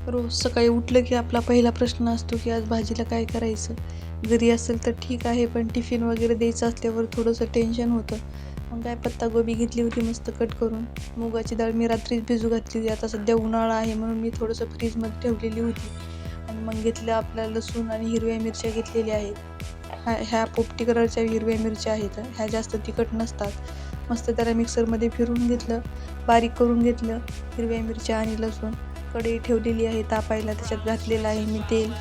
रोज सकाळी उठलं की आपला पहिला प्रश्न असतो की आज भाजीला काय करायचं. घरी असेल तर ठीक आहे, पण टिफिन वगैरे द्यायचं असल्यावर थोडंसं टेन्शन होतं. मग काय पत्ताकोबी घेतली होती मस्त कट करून. मुगाची डाळ मी रात्रीच भिजू घातली होती. आता सध्या उन्हाळा आहे म्हणून मी थोडंसं फ्रीजमध्ये ठेवलेली होती. आणि मग घेतलं आपल्या लसूण आणि हिरव्या मिरच्या घेतलेल्या आहेत. ह्या पोपटी कलरच्या हिरव्या मिरच्या आहेत. ह्या जास्त तिखट नसतात. मस्त त्याला मिक्सरमध्ये फिरवून घेतलं, बारीक करून घेतलं हिरव्या मिरच्या आणि लसूण. कढई ठेवलेली आहे तापायला, त्याच्यात घातलेलं आहे मी तेल.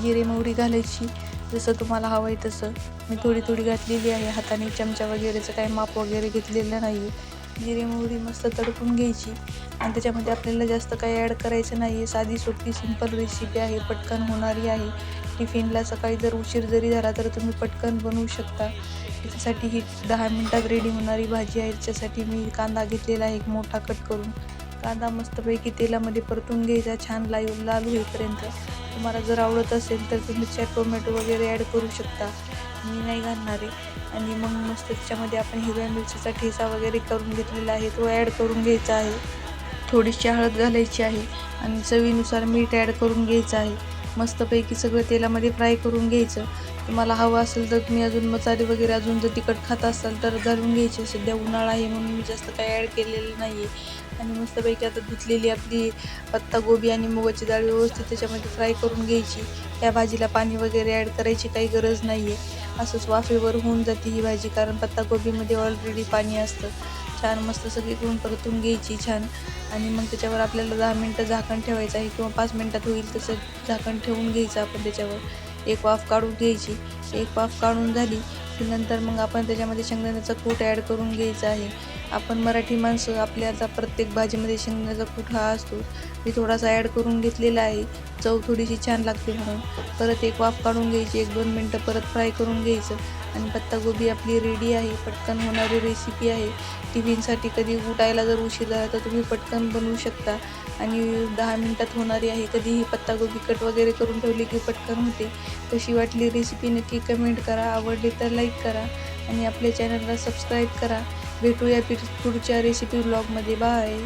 जिरे मोहरी घालायची जसं तुम्हाला हवं आहे तसं. मी थोडी थोडी घातलेली आहे, हाताने चमचा वगैरेचं काही माप वगैरे घेतलेलं नाही आहे. जिरे मोहरी मस्त तडकून घ्यायची आणि त्याच्यामध्ये आपल्याला जास्त काही ॲड करायचं नाही आहे. साधी सोपी सिंपल रेसिपी आहे, पटकन होणारी आहे. टिफिनला सकाळी जर उशीर जरी झाला तर तुम्ही पटकन बनवू शकता. त्याच्यासाठी ही 10 मिनटात रेडी होणारी भाजी आहे. त्याच्यासाठी मी कांदा घेतलेला आहे एक मोठा कट करून. कांदा मस्तपैकी तेलामध्ये परतून घ्यायचा छान लाल होईपर्यंत. तुम्हाला जर आवडत असेल तर तुम्ही त्याच्यात टोमॅटो वगैरे ॲड करू शकता, मी नाही घालणार आहे. आणि मग मस्त त्याच्यामध्ये आपण हिरव्या मिरचीचा ठेचा वगैरे करून घेतलेला आहे तो ॲड करून घ्यायचा आहे. थोडीशी हळद घालायची आहे आणि चवीनुसार मीठ ॲड करून घ्यायचं आहे. मस्तपैकी सगळं तेलामध्ये फ्राय करून घ्यायचं. तुम्हाला हवं असेल तर तुम्ही अजून मसाले वगैरे अजून जर तिखट खात असाल तर घालून घ्यायचे. सध्या उन्हाळा आहे म्हणून मी जास्त काही ॲड केलेलं नाही आहे. आणि मस्तपैकी आता धुतलेली आपली पत्ताकोबी आणि मुगाची डाळ व्यवस्थित त्याच्यामध्ये फ्राय करून घ्यायची. या भाजीला पाणी वगैरे ॲड करायची काही गरज नाही आहे. असंच वाफेवर होऊन जाते ही भाजी, कारण पत्ताकोबीमध्ये ऑलरेडी पाणी असतं. छान मस्त सगळीकडून परतून घ्यायची छान. आणि मग त्याच्यावर आपल्याला 10 मिनटं झाकण ठेवायचं आहे किंवा 5 मिनटात होईल तसं झाकण ठेवून घ्यायचं आपण. त्याच्यावर एक वाफ काढून घ्यायची. एक वाफ काढून झाली की नंतर मग आपण त्याच्यामध्ये शेंगदाण्याचा कूट ॲड करून घ्यायचा आहे. आपण मराठी माणसं, आपल्याला प्रत्येक भाजीमध्ये शेंगदाण्याचा कूट हा असतो. मी थोडासा ॲड करून घेतलेला आहे, चव थोडीशी छान लागते म्हणून. परत एक वाफ काढून घ्यायची, 1-2 मिनटं परत फ्राय करून घ्यायचं. आणि पत्ताकोबी आपली रेडी आहे. पटकन होणारी रेसिपी आहे. टिफिनसाठी कधी उठायला जर उशीर झाला तर तुम्ही पटकन बनवू शकता आणि 10 मिनटात होणारी आहे. कधीही पत्ताकोबी कट वगैरे करून ठेवली की पटकन होते. कशी वाटली रेसिपी नक्की कमेंट करा. आवडली तर लाईक करा आणि आपल्या चॅनलला सबस्क्राईब करा. भेटूया पुढच्या रेसिपी व्लॉगमध्ये. बाय.